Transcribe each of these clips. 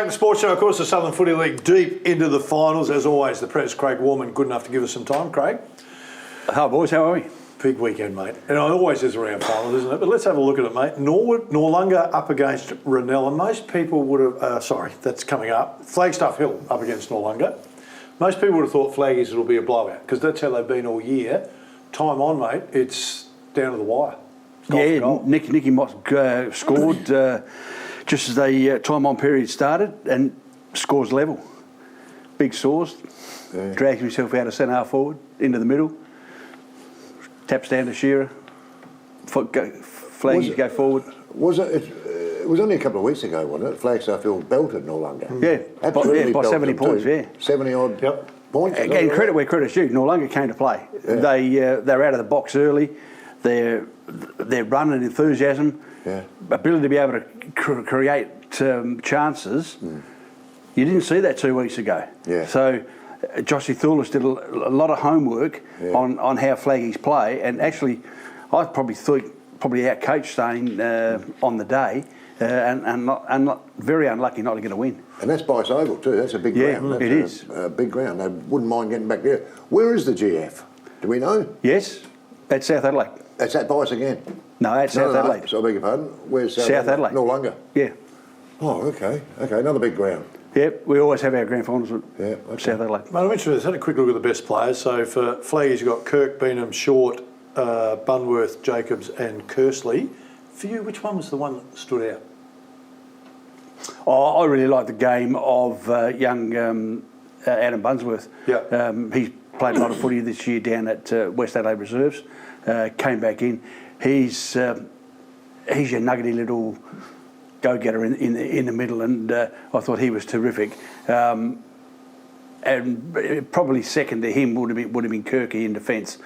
Australian Sports Show, of course, the Southern Footy League deep into the finals. As always, the Press, Craig Warman, good enough to give us some time. Craig? Hi, boys. How are we? Big weekend, mate. And it always is around finals, isn't it? But let's have a look at it, mate. Noarlunga up against Ranella. Most people would have... that's coming up. Flagstaff Hill up against Noarlunga. Most people would have thought Flaggies will be a blowout because that's how they've been all year. Time on, mate, it's down to the wire. Yeah, Nicky Mott scored just as the time-on period started and scores level. Big source, drags himself out of centre forward, into the middle, taps down to Shearer, Flaggies go forward. It was only a couple of weeks ago, wasn't it? Flagstaff Hill belted Noarlunga. Yeah, by 70 points, too. 70-odd points. Again, credit where credit's due. Noarlunga came to play. Yeah. They're out of the box early. Their run and enthusiasm, ability to be able to create chances, you didn't see that 2 weeks ago. Yeah. So Joshy Thulis did a lot of homework on how Flaggies play, and actually I probably out-coached Stain on the day, and very unlucky not to get a win. And that's Bice Oval too. That's a big ground. That's it is. A big ground. They wouldn't mind getting back there. Where is the GF? Do we know? Yes, at South Adelaide. That's at Bice again? No, at South Adelaide. So I beg your pardon. Where's South Adelaide? Noarlunga. Yeah. Oh, okay. Okay, another big ground. Yep, we always have our grand finals at South Adelaide. Mate, I'm interested. Let's have a quick look at the best players. So for Flaggies, you've got Kirk, Beenham, Short, Bunworth, Jacobs and Kersley. For you, which one was the one that stood out? Oh, I really like the game of young Adam Bunworth. Yeah. He's played a lot of footy this year down at West Adelaide Reserves. Came back in. He's your nuggety little go-getter in the middle, and I thought he was terrific. And probably second to him would have been Kirky in defence.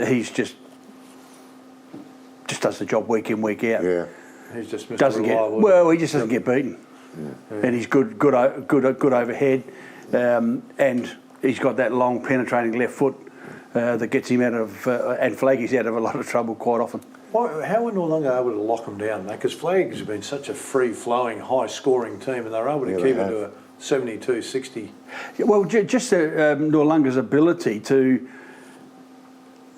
He's just does the job week in, week out. Yeah. He's just Mr. Reliable. He just doesn't get beaten. And he's good overhead, and he's got that long penetrating left foot that gets him out of and Flaggies out of a lot of trouble quite often. How were Noarlunga able to lock them down, mate? Because Flaggies have been such a free-flowing, high-scoring team, and they're able to keep it to a 72-60. Yeah, well, just Noarlunga's ability to...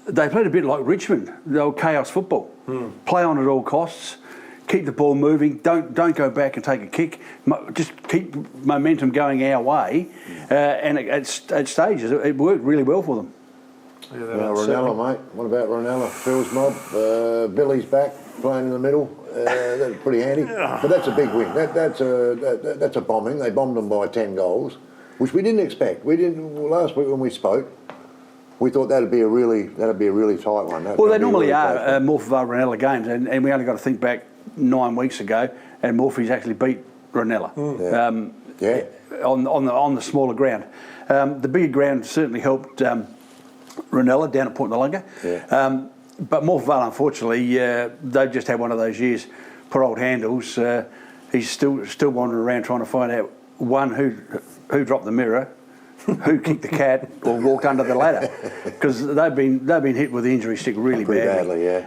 They played a bit like Richmond, the old chaos football. Play on at all costs, keep the ball moving, don't go back and take a kick, just keep momentum going our way, and at stages it worked really well for them. Yeah, Ranella, mate. What about Ranella? Phil's mob, Billy's back, playing in the middle. That's pretty handy. But that's a big win. That's a bombing. They bombed them by 10 goals, which we didn't expect. Last week when we spoke, we thought that'd be a really tight one. Well, they normally are Morphettville Ranella games, and we only got to think back 9 weeks ago, and Morphe's actually beat Ranella on the smaller ground. The bigger ground certainly helped Ranella down at Port Noarlunga. But Morphettville, unfortunately, they've just had one of those years. Poor old Handles, he's still wandering around trying to find out who dropped the mirror, who kicked the cat or walked under the ladder, because they've been hit with the injury stick really badly.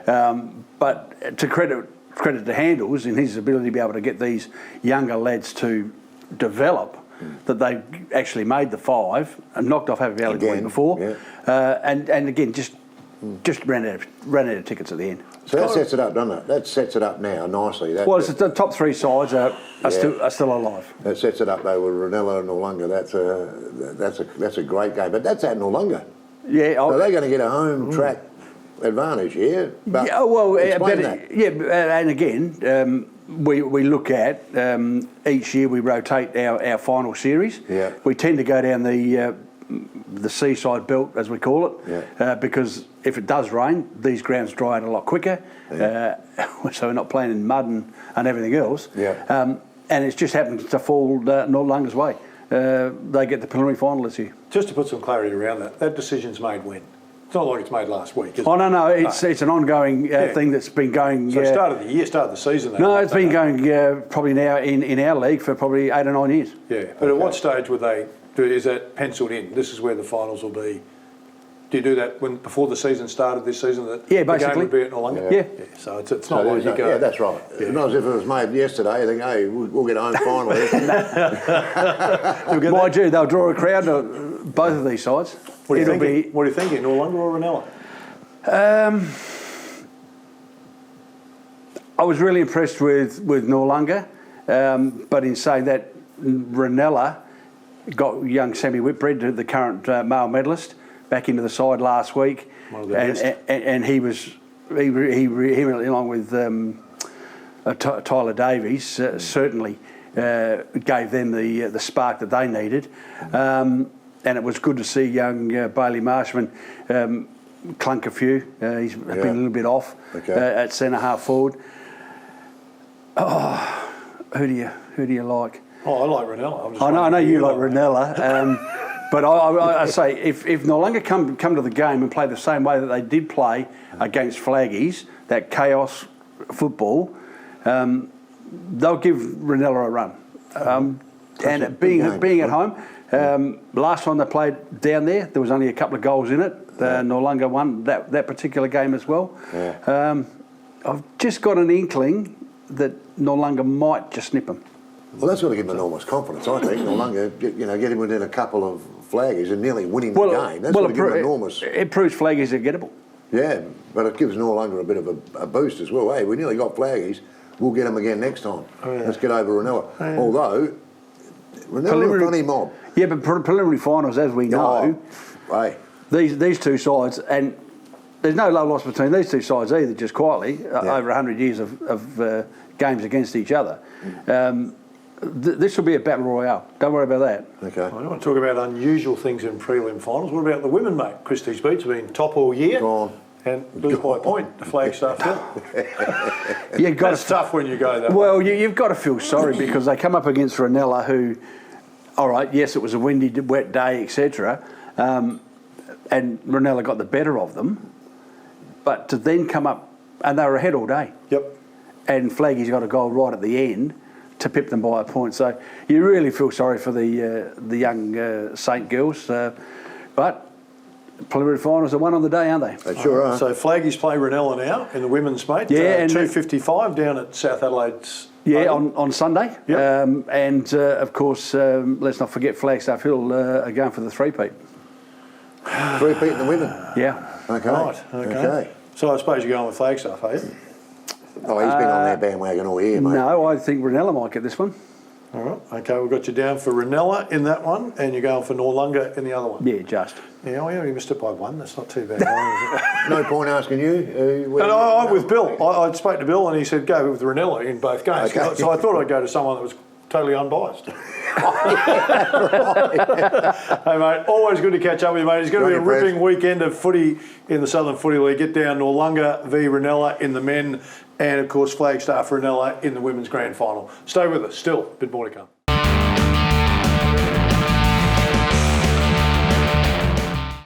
But to credit to Handles in his ability to be able to get these younger lads to develop, that they actually made the 5 and knocked off Happy Valley the week before, and again just ran out of tickets at the end. So that sets it up, doesn't it? That sets it up now nicely. It's the top 3 sides are still alive. That sets it up though with Ranella and Noarlunga. That's a great game, but that's at Noarlunga. Yeah, so they're going to get a home track advantage here. But and again. We look at each year we rotate our final series. Yeah. We tend to go down the seaside belt, as we call it, because if it does rain, these grounds dry out a lot quicker. So we're not playing in mud and everything else. And it's just happened to fall Noarlunga's way. They get the preliminary final this year. Just to put some clarity around that decision's made when? It's not like it's made last week, is it? Oh, no, it's an ongoing thing that's been going... So start of the season? No, it's been going probably now in our league for probably 8 or 9 years. Yeah, but at what stage would they... Is that penciled in? This is where the finals will be. Do Do you do that before the season started this season? That Yeah, the game basically. would be at Noarlunga? Yeah. So it's not like you go. Yeah, that's right. Not as if it was made yesterday. You think, hey, we'll get home finally. Mind you, they'll draw a crowd to both of these sides. What are you thinking? What are you thinking, Noarlunga or Ranella? I was really impressed with Noarlunga, but in saying that, Ranella got young Sammy Whitbread, the current male medalist, back into the side last week, and he along with Tyler Davies certainly gave them the spark that they needed, and it was good to see young Bailey Marshman clunk a few. He's been a little bit off at centre half forward. Oh, who do you like? Oh, I like Ranella. I know you like Ranella, but I say if Noarlunga come to the game and play the same way that they did play against Flaggies, that chaos football, they'll give Ranella a run. And being at home, last time they played down there was only a couple of goals in it. Noarlunga won that particular game as well. Yeah. I've just got an inkling that Noarlunga might just snip them. Well, that's got to give him enormous confidence, I think. Noarlunga, get him within a couple of flaggies and nearly winning the game. That's got to give him enormous. It proves flaggies are gettable. Yeah, but it gives Noarlunga a bit of a boost as well. Hey, we nearly got flaggies. We'll get them again next time. Let's get over Ranella. Although, Ranella a funny mob. Yeah, but preliminary finals, as we know, these two sides, and there's no low loss between these two sides either, just quietly, over 100 years of games against each other. This will be a battle royale. Don't worry about that. Okay. I want to talk about unusual things in prelim finals. What about the women, mate? Christie's Beach have been top all year. Gone. And lose by a point to Flagstaff Hill. That's tough when you go that way. Well, you've got to feel sorry because they come up against Ranella, who, all right, yes, it was a windy, wet day, etc., and Ranella got the better of them, but to then come up, and they were ahead all day. Yep. And Flaggy's got a goal right at the end to pip them by a point. So you really feel sorry for the young Saint girls, but preliminary finals are one on the day, aren't they? They sure are. So Flaggies play Ranella now in the women's, mate. Yeah, and 2:55 down at South Adelaide's. Yeah, on Sunday. Yep. And of course, let's not forget Flagstaff Hill are going for the three-peat. Three-peat in the women. Yeah. Okay. Right. Okay. So I suppose you're going with Flagstaff, are you? Oh, he's been on their bandwagon all year, mate. No, I think Ranella might get this one. All right. Okay, we've got you down for Ranella in that one, and you're going for Noarlunga in the other one. Yeah, just. Yeah, I only missed it by one. That's not too bad. No point asking you. And I'm with Bill. I spoke to Bill, and he said go with Ranella in both games. Okay. So I thought I'd go to someone that was totally unbiased. Hey, mate, always good to catch up with you, mate. It's going to be a ripping weekend of footy in the Southern Footy League. Get down Noarlunga v Ranella in the men, and of course Flagstaff Ranella in the women's grand final. Stay with us. Still, a bit more to come.